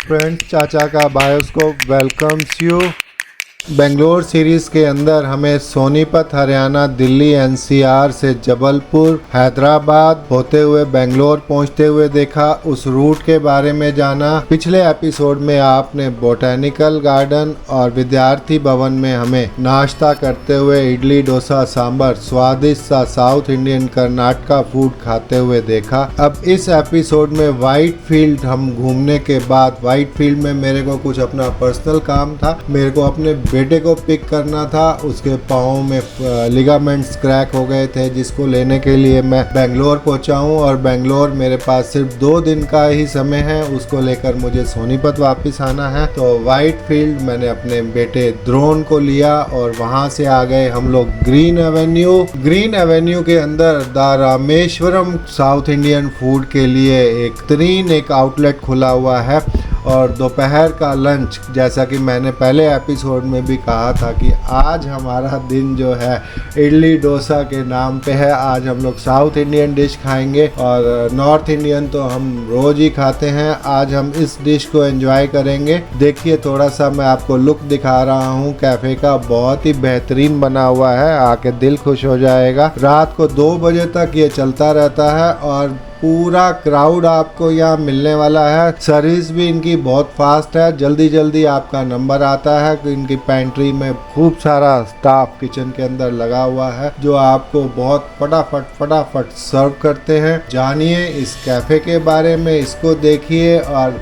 Friends, चाचा का bioscope welcomes you. Bangalore series के अंदर हमें सोनीपत हरियाणा, दिल्ली एनसीआर से जबलपुर, हैदराबाद होते हुए बेंगलोर पहुंचते हुए देखा। उस रूट के बारे में जाना। पिछले एपिसोड में आपने बोटैनिकल गार्डन और विद्यार्थी भवन में हमें नाश्ता करते हुए इडली डोसा सांभर स्वादिष्ट सा साउथ इंडियन कर्नाटका फूड खाते हुए देखा। अब इस एपिसोड में व्हाइट फील्ड हम घूमने के बाद, व्हाइट फील्ड में मेरे को कुछ अपना पर्सनल काम था। मेरे को अपने बेटे को पिक करना था। उसके पाँव में लिगामेंट्स क्रैक हो गए थे, जिसको लेने के लिए मैं बेंगलोर पहुंचा हूं। और बेंगलोर मेरे पास सिर्फ 2 दिन का ही समय है, उसको लेकर मुझे सोनीपत वापस आना है। तो व्हाइट फील्ड मैंने अपने बेटे द्रोण को लिया और वहां से आ गए हम लोग ग्रीन एवेन्यू। ग्रीन एवेन्यू के अंदर the Rameswaram south Indian food के लिए एक आउटलेट खुला हुआ है। और दोपहर का लंच, जैसा कि मैंने पहले एपिसोड में भी कहा था कि आज हमारा दिन जो है इडली डोसा के नाम पे है। आज हम लोग साउथ इंडियन डिश खाएंगे और नॉर्थ इंडियन तो हम रोज ही खाते हैं। आज हम इस डिश को एंजॉय करेंगे। देखिए, थोड़ा सा मैं आपको लुक दिखा रहा हूँ कैफे का। बहुत ही बेहतरीन बना हुआ है, आके दिल खुश हो जाएगा। रात को 2 बजे तक ये चलता रहता है और पूरा क्राउड आपको यहाँ मिलने वाला है। सर्विस भी इनकी बहुत फास्ट है, जल्दी जल्दी आपका नंबर आता है। इनकी पेंट्री में खूब सारा स्टाफ किचन के अंदर लगा हुआ है, जो आपको बहुत फटाफट सर्व करते हैं। जानिए इस कैफे के बारे में, इसको देखिए और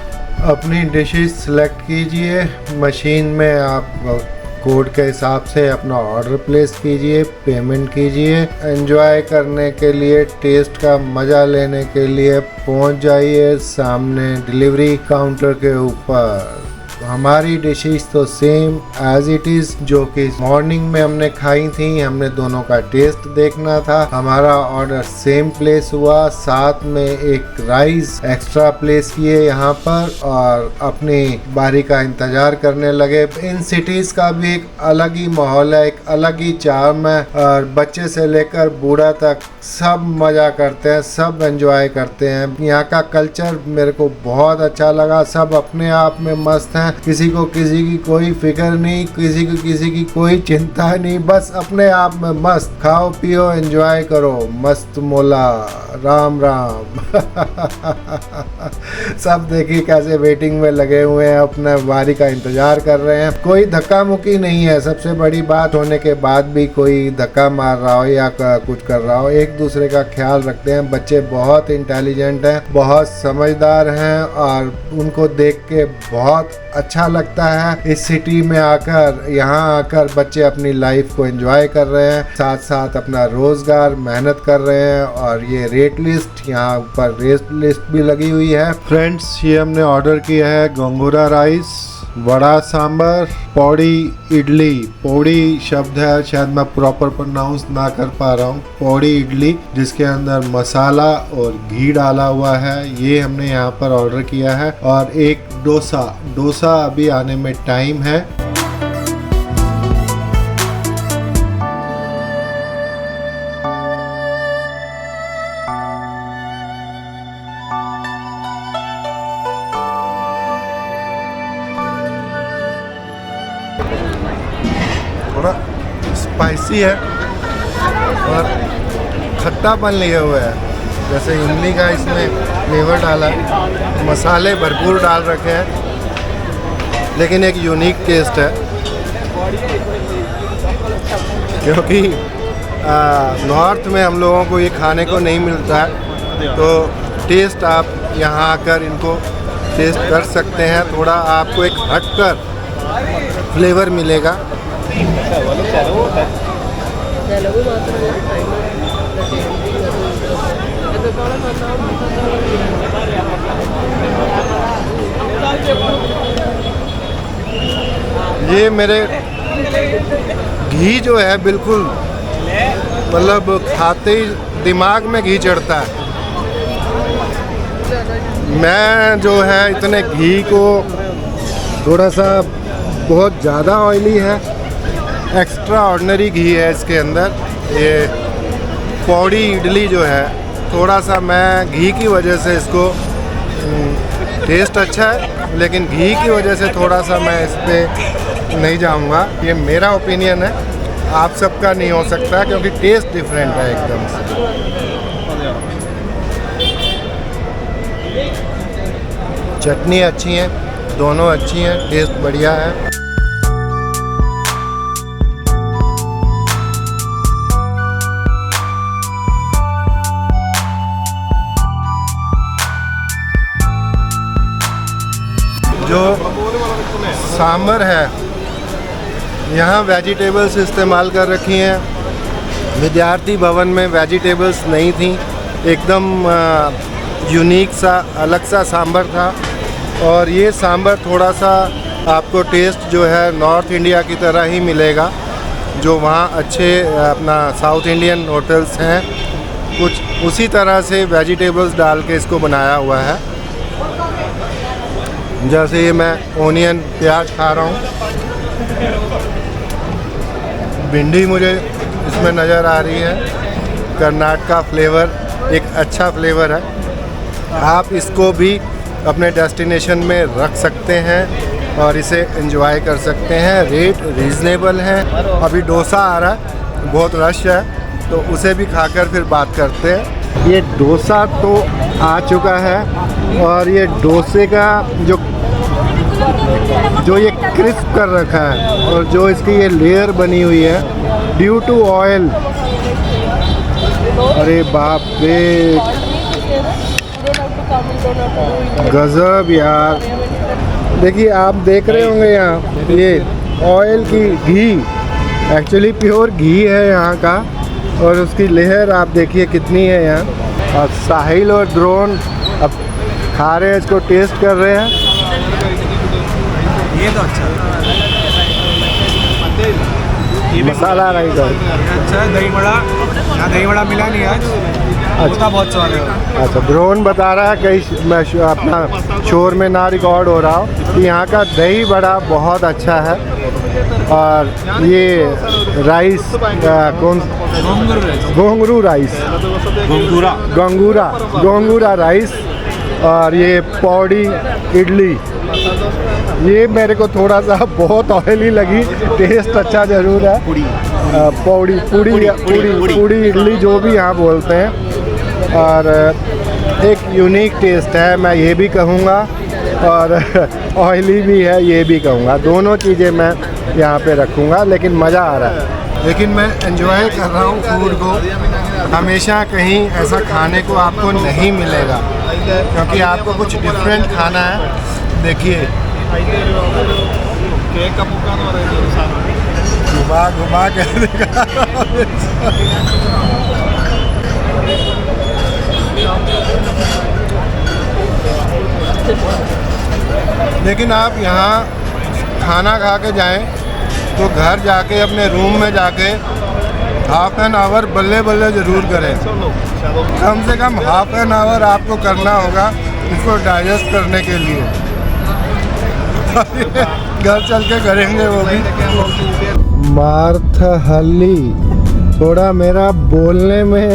अपनी डिशेस सिलेक्ट कीजिए। मशीन में आप कोड के हिसाब से अपना ऑर्डर प्लेस कीजिए, पेमेंट कीजिए। एंजॉय करने के लिए, टेस्ट का मज़ा लेने के लिए पहुंच जाइए सामने डिलीवरी काउंटर के ऊपर। हमारी डिशेस तो सेम एज इट इज़, जो कि मॉर्निंग में हमने खाई थी। हमने दोनों का टेस्ट देखना था। हमारा ऑर्डर सेम प्लेस हुआ, साथ में एक राइस एक्स्ट्रा प्लेस किए यहाँ पर और अपनी बारी का इंतजार करने लगे। इन सिटीज़ का भी एक अलग ही माहौल है, एक अलग ही चार्म है और बच्चे से लेकर बूढ़ा तक सब मज़ा करते हैं, सब एंजॉय करते हैं। यहाँ का कल्चर मेरे को बहुत अच्छा लगा। सब अपने आप में मस्त हैं, किसी को किसी की कोई फिक्र नहीं, किसी को किसी की कोई चिंता नहीं, बस अपने आप में मस्त। खाओ पियो एंजॉय करो, मस्त मोला, राम राम। सब देखिए कैसे वेटिंग में लगे हुए हैं, अपना बारी का इंतजार कर रहे हैं। कोई धक्का मुक्की नहीं है। सबसे बड़ी बात, होने के बाद भी कोई धक्का मार रहा हो या कुछ कर रहा हो, एक दूसरे का ख्याल रखते हैं। बच्चे बहुत इंटेलिजेंट हैं, बहुत समझदार हैं और उनको देख के बहुत अच्छा लगता है। इस सिटी में आकर, यहाँ आकर बच्चे अपनी लाइफ को एंजॉय कर रहे हैं, साथ साथ अपना रोजगार मेहनत कर रहे हैं। और ये रेट लिस्ट, यहाँ ऊपर रेट लिस्ट भी लगी हुई है। फ्रेंड्स, ये हमने ऑर्डर किया है गोंगूरा राइस, वड़ा सांबर, पौड़ी इडली। पौड़ी शब्द है, शायद मैं प्रॉपर प्रोनाउंस ना कर पा रहा हूँ। पौड़ी इडली, जिसके अंदर मसाला और घी डाला हुआ है, ये हमने यहाँ पर ऑर्डर किया है। और एक डोसा अभी आने में टाइम है। थोड़ा स्पाइसी है और खट्टापन लिए हुए है, जैसे इमली का इसमें फ्लेवर डाला है। मसाले भरपूर डाल रखे हैं, लेकिन एक यूनिक टेस्ट है, क्योंकि नॉर्थ में हम लोगों को ये खाने को नहीं मिलता है। तो टेस्ट आप यहाँ आकर इनको टेस्ट कर सकते हैं। थोड़ा आपको एक हटकर फ्लेवर मिलेगा। ये मेरे घी जो है बिल्कुल, मतलब खाते ही दिमाग में घी चढ़ता है। मैं जो है इतने घी को, थोड़ा सा बहुत ज़्यादा ऑयली है, एक्स्ट्रा ऑर्डिनरी घी है इसके अंदर। ये पौड़ी इडली जो है, थोड़ा सा मैं घी की वजह से इसको टेस्ट अच्छा है लेकिन घी की वजह से थोड़ा सा मैं इस पर नहीं जाऊंगा। ये मेरा ओपिनियन है, आप सबका नहीं हो सकता क्योंकि टेस्ट डिफरेंट है एकदम से। चटनी अच्छी है, दोनों अच्छी हैं, टेस्ट बढ़िया है। जो सांभर है, यहाँ वेजिटेबल्स इस्तेमाल कर रखी हैं। विद्यार्थी भवन में वेजिटेबल्स नहीं थी, एकदम यूनिक सा अलग सा सांभर था। और ये सांभर थोड़ा सा आपको टेस्ट जो है नॉर्थ इंडिया की तरह ही मिलेगा, जो वहाँ अच्छे अपना साउथ इंडियन होटल्स हैं, कुछ उसी तरह से वेजिटेबल्स डाल के इसको बनाया हुआ है। जैसे ये मैं ओनियन प्याज खा रहा हूँ, भिंडी मुझे इसमें नज़र आ रही है। कर्नाटका फ्लेवर एक अच्छा फ्लेवर है, आप इसको भी अपने डेस्टिनेशन में रख सकते हैं और इसे एंजॉय कर सकते हैं। रेट रीज़नेबल है। अभी डोसा आ रहा है, बहुत रश है, तो उसे भी खाकर फिर बात करते हैं। ये डोसा तो आ चुका है और ये डोसे का जो ये क्रिस्प कर रखा है और जो इसकी ये लेयर बनी हुई है ड्यू टू ऑयल, अरे बाप रे गजब यार। देखिए आप देख रहे होंगे यहाँ ये ऑयल की घी, एक्चुअली प्योर घी है यहाँ का, और उसकी लेयर आप देखिए कितनी है यहाँ। और साहिल और ड्रोन अब खा रहे हैं, इसको टेस्ट कर रहे हैं। ये तो अच्छा ये मसाला राइस है, अच्छा। दही बड़ा, यहाँ दही बड़ा मिला नहीं आज, उसका बहुत स्वाद है। अच्छा, ड्रोन बता रहा है, कहीं मैं अपना शोर में ना रिकॉर्ड हो रहा हो, कि यहाँ का दही बड़ा बहुत अच्छा है। और ये राइस कौन, घोंगरू राइस, गोंगूरा राइस, और ये पौड़ी इडली, ये मेरे को थोड़ा सा बहुत ऑयली लगी, टेस्ट अच्छा ज़रूर है। पूड़ी इडली जो भी यहाँ बोलते हैं, और एक यूनिक टेस्ट है मैं ये भी कहूँगा, और ऑयली भी है ये भी कहूँगा। दोनों चीज़ें मैं यहाँ पे रखूँगा, लेकिन मज़ा आ रहा है। लेकिन मैं एंजॉय कर रहा हूँ फूड को। हमेशा कहीं ऐसा खाने को आपको नहीं मिलेगा, क्योंकि आपको कुछ डिफरेंट खाना है। देखिए घुमा के लेकिन आप यहाँ खाना खा के जाएं तो घर जाके अपने रूम में जाके हाफ एन आवर बल्ले बल्ले ज़रूर करें। कम से कम हाफ एन आवर आपको करना होगा इसको डाइजेस्ट करने के लिए। घर चल के करेंगे वो भी। मार्थहल्ली, थोड़ा मेरा बोलने में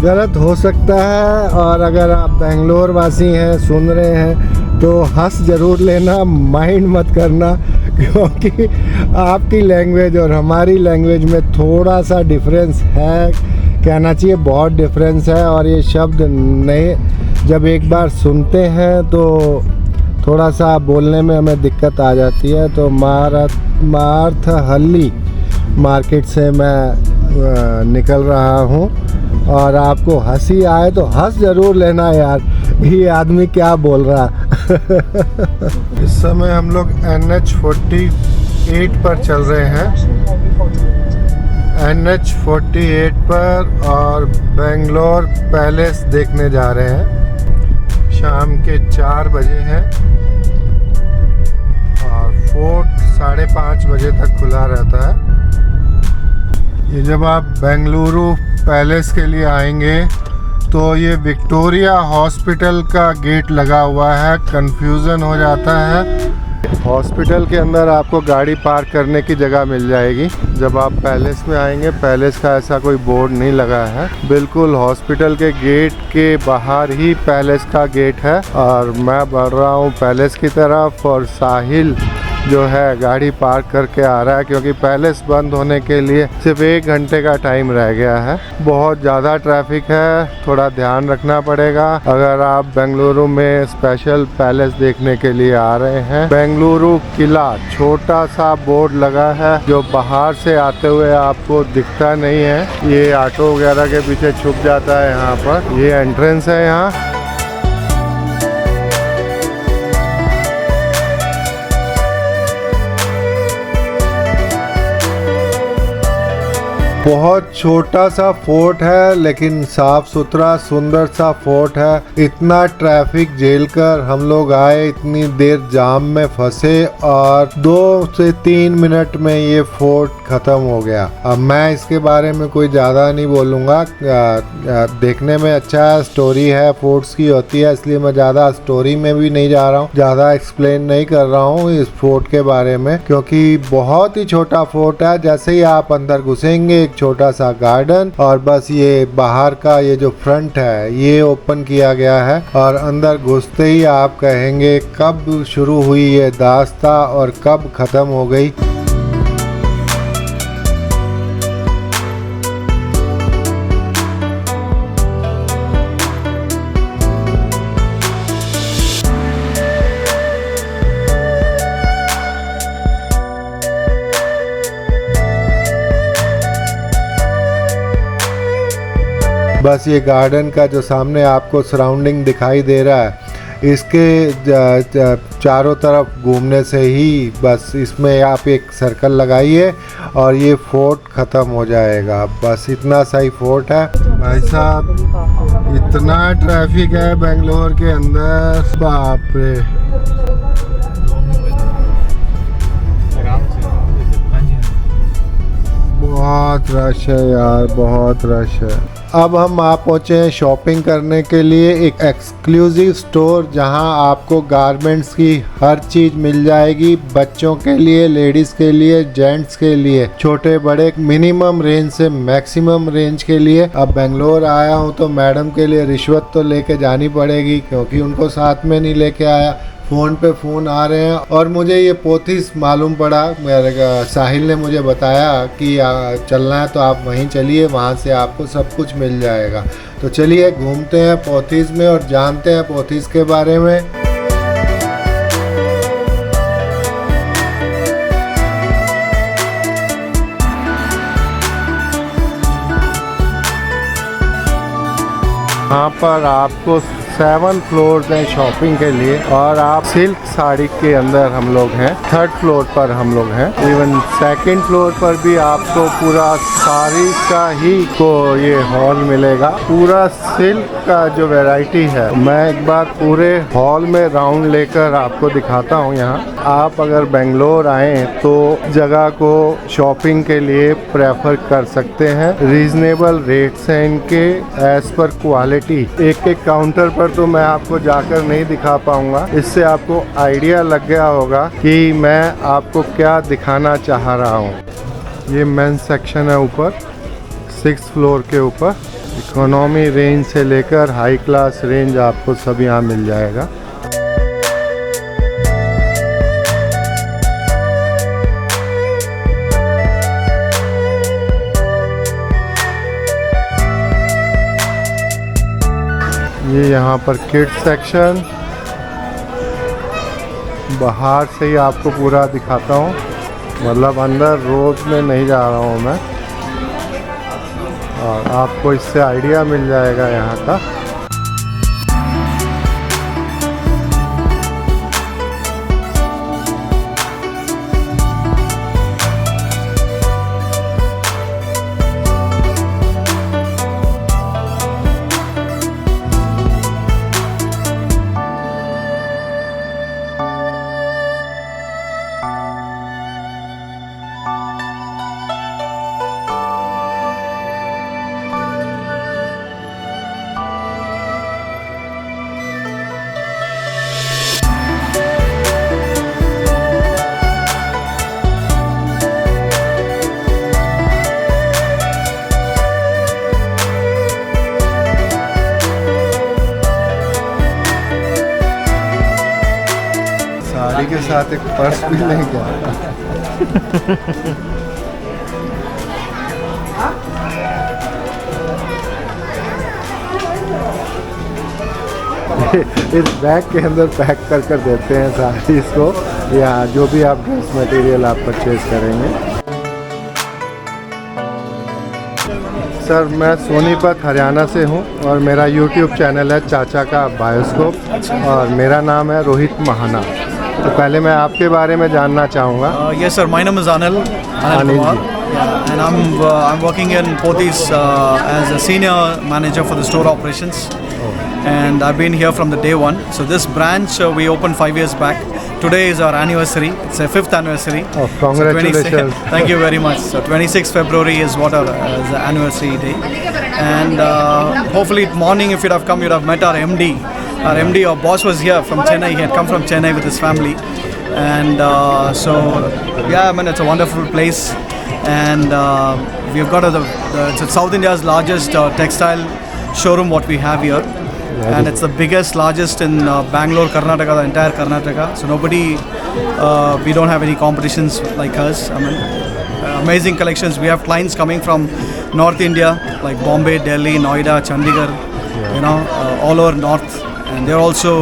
गलत हो सकता है, और अगर आप बेंगलोर वासी हैं, सुन रहे हैं, तो हंस ज़रूर लेना, माइंड मत करना, क्योंकि आपकी लैंग्वेज और हमारी लैंग्वेज में थोड़ा सा डिफरेंस है, कहना चाहिए बहुत डिफरेंस है। और ये शब्द नए जब एक बार सुनते हैं तो थोड़ा सा बोलने में हमें दिक्कत आ जाती है। तो मार्थहल्ली मार्केट से मैं निकल रहा हूँ, और आपको हंसी आए तो हंस ज़रूर लेना यार, ये आदमी क्या बोल रहा। इस समय हम लोग NH48 पर चल रहे हैं, NH48 पर, और बेंगलोर पैलेस देखने जा रहे हैं। शाम के 4 बजे हैं और फोर्ट 5:30 बजे तक खुला रहता है। ये जब आप बेंगलुरु पैलेस के लिए आएंगे तो ये विक्टोरिया हॉस्पिटल का गेट लगा हुआ है, कंफ्यूजन हो जाता है। हॉस्पिटल के अंदर आपको गाड़ी पार्क करने की जगह मिल जाएगी। जब आप पैलेस में आएंगे, पैलेस का ऐसा कोई बोर्ड नहीं लगा है, बिल्कुल हॉस्पिटल के गेट के बाहर ही पैलेस का गेट है। और मैं बढ़ रहा हूँ पैलेस की तरफ और साहिल जो है गाड़ी पार्क करके आ रहा है, क्योंकि पैलेस बंद होने के लिए सिर्फ 1 घंटे का टाइम रह गया है। बहुत ज़्यादा ट्रैफिक है, थोड़ा ध्यान रखना पड़ेगा अगर आप बेंगलुरु में स्पेशल पैलेस देखने के लिए आ रहे हैं। बेंगलुरु किला छोटा सा बोर्ड लगा है जो बाहर से आते हुए आपको दिखता नहीं है, ये ऑटो वगैरह के पीछे छुप जाता है। यहाँ पर ये एंट्रेंस है। यहाँ बहुत छोटा सा फोर्ट है, लेकिन साफ सुथरा सुंदर सा फोर्ट है। इतना ट्रैफिक झेल कर हम लोग आए, इतनी देर जाम में फंसे और 2 से 3 मिनट में ये फोर्ट खत्म हो गया। अब मैं इसके बारे में कोई ज़्यादा नहीं बोलूँगा, देखने में अच्छा है, स्टोरी है, फोर्ट्स की होती है, इसलिए मैं ज़्यादा स्टोरी में भी नहीं जा रहा हूँ, ज़्यादा एक्सप्लेन नहीं कर रहा हूँ इस फोर्ट के बारे में, क्योंकि बहुत ही छोटा फोर्ट है। जैसे ही आप अंदर घुसेंगे, एक छोटा सा गार्डन और बस ये बाहर का ये जो फ्रंट है ये ओपन किया गया है, और अंदर घुसते ही आप कहेंगे कब शुरू हुई ये दास्तां और कब खत्म हो गई। बस ये गार्डन का जो सामने आपको सराउंडिंग दिखाई दे रहा है, इसके चारों तरफ घूमने से ही बस इसमें आप एक सर्कल लगाइए और ये फोर्ट ख़त्म हो जाएगा। बस इतना सही फोर्ट है। भाई साहब, इतना ट्रैफिक है बेंगलोर के अंदर, बाप रे। बहुत रश है यार, बहुत रश है। अब हम आप पहुँचे हैं शॉपिंग करने के लिए एक एक्सक्लूसिव स्टोर, जहां आपको गारमेंट्स की हर चीज़ मिल जाएगी, बच्चों के लिए, लेडीज़ के लिए, जेंट्स के लिए, छोटे बड़े, मिनिमम रेंज से मैक्सिमम रेंज के लिए। अब बेंगलोर आया हूं तो मैडम के लिए रिश्वत तो लेके जानी पड़ेगी, क्योंकि उनको साथ में नहीं लेके आया। फ़ोन पे फ़ोन आ रहे हैं और मुझे ये पोथीस मालूम पड़ा, मेरे साहिल ने मुझे बताया कि चलना है तो आप वहीं चलिए, वहाँ से आपको सब कुछ मिल जाएगा। तो चलिए घूमते हैं पोथीस में और जानते हैं पोथीस के बारे में। यहाँ पर आपको 7 फ्लोर्स हैं शॉपिंग के लिए, और आप सिल्क साड़ी के अंदर हम लोग हैं, 3rd फ्लोर पर हम लोग हैं। इवन 2nd फ्लोर पर भी आपको पूरा साड़ी का ही को ये हॉल मिलेगा, पूरा सिल्क का जो वैरायटी है। मैं एक बार पूरे हॉल में राउंड लेकर आपको दिखाता हूँ। यहाँ आप अगर बेंगलोर आए तो जगह को शॉपिंग के लिए प्रेफर कर सकते हैं। रीजनेबल रेट्स हैं इनके, एज पर क्वालिटी। एक एक काउंटर पर तो मैं आपको जाकर नहीं दिखा पाऊंगा, इससे आपको आइडिया लग गया होगा कि मैं आपको क्या दिखाना चाह रहा हूँ। ये मेंस सेक्शन है ऊपर, 6th फ्लोर के ऊपर। इकोनॉमी रेंज से लेकर हाई क्लास रेंज आपको सब यहाँ मिल जाएगा। ये यहाँ पर किड्स सेक्शन, बाहर से ही आपको पूरा दिखाता हूँ, मतलब अंदर रोड में नहीं जा रहा हूँ मैं, और आपको इससे आइडिया मिल जाएगा यहाँ का। साड़ी के साथ एक पर्स भी लें क्या? इस बैग के अंदर पैक कर कर देते हैं साड़ी इसको, या जो भी आप ड्रेस मटेरियल आप परचेज करेंगे। सर मैं सोनीपत हरियाणा से हूँ और मेरा YouTube चैनल है चाचा का बायोस्कोप और मेरा नाम है रोहित महाना। तो पहले मैं आपके बारे में जानना चाहूँगा। Yes, sir. My name is Anil. Anil Kumar. ji. Yeah, and I'm working in Pothys as a senior manager for the store operations. And I've been here from the day one. So this branch we opened 5 years back. Today is our anniversary. It's a 5th anniversary. Oh, congratulations. So thank you very much. So 26th February is what our is the anniversary day. And hopefully morning if you'd have come, you'd have met our MD. Our MD, our boss was here from Chennai. He had come from Chennai with his family. And so, yeah, I mean, it's a wonderful place. And we've got it's South India's largest textile showroom what we have here. And it's the biggest, largest in Bangalore, Karnataka, the entire Karnataka. So nobody, we don't have any competitions like us. I mean, amazing collections. We have clients coming from North India, like Bombay, Delhi, Noida, Chandigarh, you know, all over North. And they're also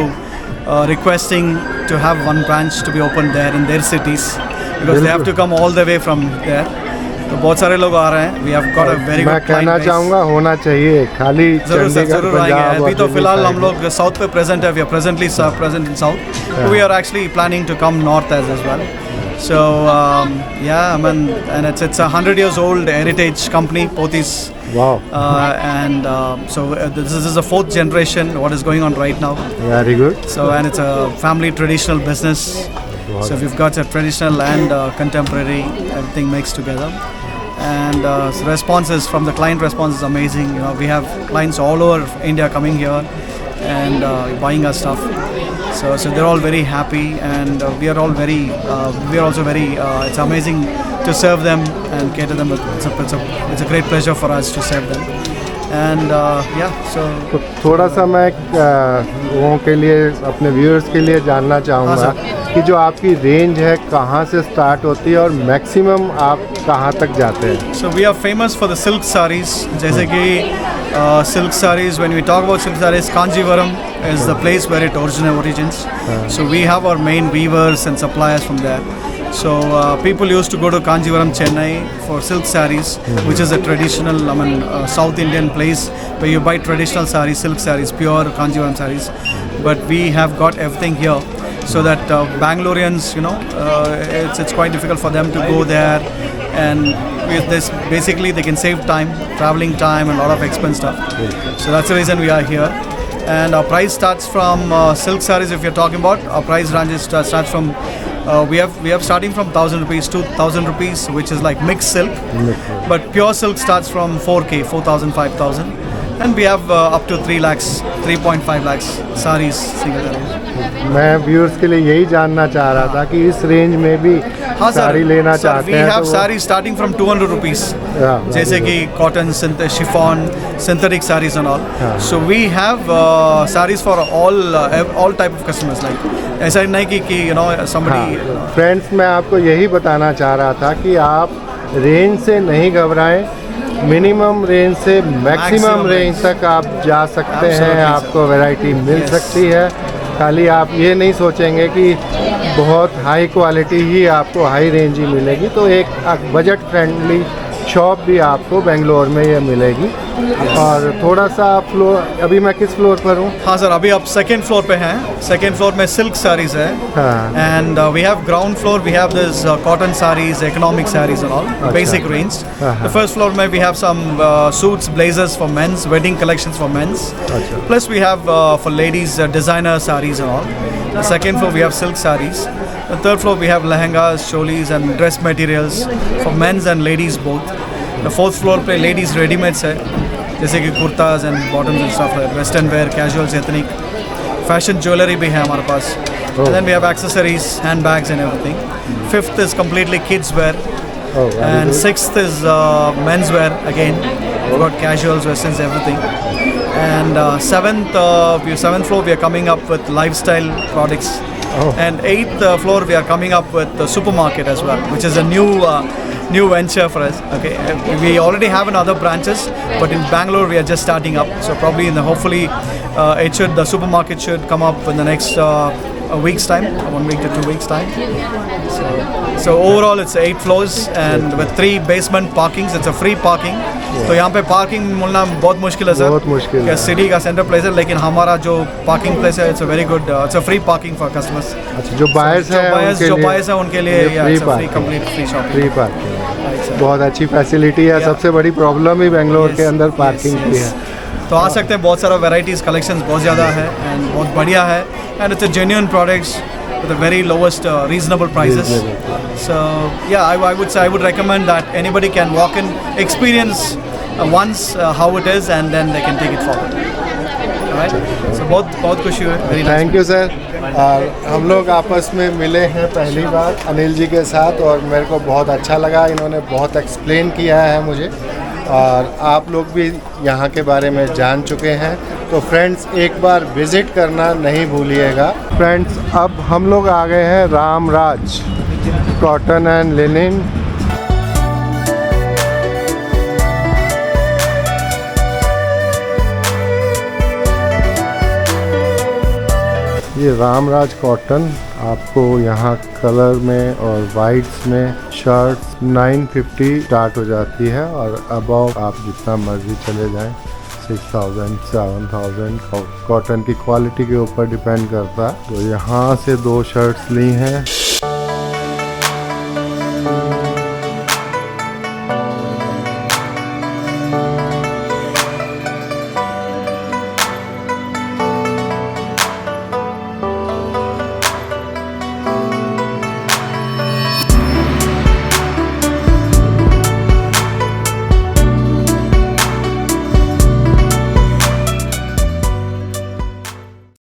requesting to have one branch to be opened there in their cities because they have to come all the way from there. तो बहुत सारे लोग आ रहे हैं. We have got a very मैं good कहना client base. चाहूँगा होना चाहिए खाली जरूर सर, चंडीगढ़ जरूर आएंगे. पंजाब अभी तो और दिल्ली फिलहाल side हम लोग साउथ पे प्रेजेंट है. We are presently present in south. We are actually planning to come north as well. So yeah, I mean, and it's a 100 years old heritage company, Pothys. Wow. And so this is the 4th generation what is going on right now. Very good. So and it's a family traditional business. So we've got a traditional and contemporary, everything mixed together. And so responses from the client response is amazing. You know, we have clients all over India coming here and buying our stuff. So they're all very happy, and we are all very. We are also very. It's amazing to serve them and cater them. It's a great pleasure for us to serve them. And yeah, so. तो थोड़ा सा मैं लोगों के लिए, अपने viewers के लिए जानना चाहूँगा कि जो आपकी रेंज है कहाँ से स्टार्ट होती है और मैक्सिमम आप कहाँ तक जाते हैं? So we are famous for the silk sarees. जैसे कि silk sarees, when we talk about silk sarees, Kanjivaram is the place where it origins. So we have our main weavers and suppliers from there. So people used to go to Kanjivaram, Chennai for silk sarees, which is a traditional, South Indian place where you buy traditional sarees, silk sarees, pure Kanjivaram sarees. But we have got everything here. So that Bangaloreans, you know, it's quite difficult for them to go there, and with this, basically they can save time, traveling time, and a lot of expense stuff. So that's the reason we are here. And our price starts from silk sarees. If you're talking about, our price ranges starts from we have starting from 1,000 rupees to 1,000 rupees, which is like mixed silk. But pure silk starts from 4K, 4,000, 5,000. And we have up to 3 lakhs, 3.5 lakhs sarees, single sarees. मैं viewers के लिए यही जानना चाह रहा था कि इस रेंज में भी साड़ी लेना चाहते हैं. We have sarees starting from 200 rupees. जैसे कि cotton, chiffon, synthetic sarees and all. So we have sarees for all type of customers. Like ऐसा नहीं कि you know somebody. फ्रेंड्स, मैं आपको यही बताना चाह रहा था कि आप रेंज से नहीं घबराएं. मिनिमम रेंज से मैक्सिमम रेंज तक आप जा सकते हैं. आपको वैरायटी मिल सकती है. खाली आप ये नहीं सोचेंगे कि बहुत हाई क्वालिटी ही आपको हाई रेंज ही मिलेगी. तो एक बजट फ्रेंडली शॉप भी आपको बेंगलोर में ये मिलेगी. और थोड़ा सा फ्लोर, अभी मैं किस फ्लोर पर हूँ? हाँ सर, अभी आप सेकेंड फ्लोर पे हैं. सेकेंड फ्लोर में सिल्क साड़ीज है. And we have ground floor, we have this cotton saris, economic saris and all basic range. The first floor में we have some suits, blazers for mens, wedding collections for mens. Plus we have for ladies designer saris and all. The second floor we have silk sarees. The third floor we have lehengas, cholis and dress materials for men's and ladies both. The fourth floor पे ladies ready-mades है, जैसे कि kurtas and bottoms and stuff like western wear, casuals, ethnic, fashion jewelry भी है हमारे पास. And then we have accessories, handbags and everything. Fifth is completely kids wear. And sixth is men's wear again. We've got casuals, westerns, everything. And seventh floor we are coming up with lifestyle products Oh. And 8th floor we are coming up with the supermarket as well, which is a new venture for us. Okay, we already have in other branches, but in Bangalore we are just starting up. So probably hopefully the supermarket should come up in the next a week's time, 1 week to 2 weeks time. So overall it's 8 floors and with 3 basement parkings. It's a free parking. तो यहाँ पे parking मिलना बहुत मुश्किल है sir, बहुत मुश्किल है। सिटी का सेंटर प्लेस है, लेकिन हमारा जो पार्किंग प्लेस है it's a very good, it's a free parking for customers. अच्छा, जो बायर्स हैं उनके लिए free complete free shopping, free parking, बहुत अच्छी फैसिलिटी है। सबसे बड़ी प्रॉब्लम ही बेंगलोर के अंदर पार्किंग की है। तो आ सकते हैं, बहुत सारा वेराइटीज कलेक्शंस बहुत ज़्यादा है एंड बहुत बढ़िया है, and it's a genuine products with the very lowest reasonable prices. So yeah, I would say I would recommend that anybody can walk in, experience once how it is, and then they can take it forward. Alright, so बहुत खुशी हुई, very nice. Thank you sir. और हम लोग आपस में मिले हैं पहली बार अनिल जी के साथ, और मेरे को बहुत अच्छा लगा, इन्होंने बहुत एक्सप्लेन किया है मुझे, और आप लोग भी यहाँ के बारे में जान चुके हैं। तो फ्रेंड्स, एक बार विज़िट करना नहीं भूलिएगा। फ्रेंड्स, अब हम लोग आ गए हैं रामराज कॉटन एंड लिनिन। ये रामराज कॉटन आपको यहाँ कलर में और वाइट्स में शर्ट्स 950 स्टार्ट हो जाती है, और अबव आप जितना मर्जी चले जाएं 6000 7000 कॉटन की क्वालिटी के ऊपर डिपेंड करता है। तो यहाँ से 2 शर्ट्स ली हैं।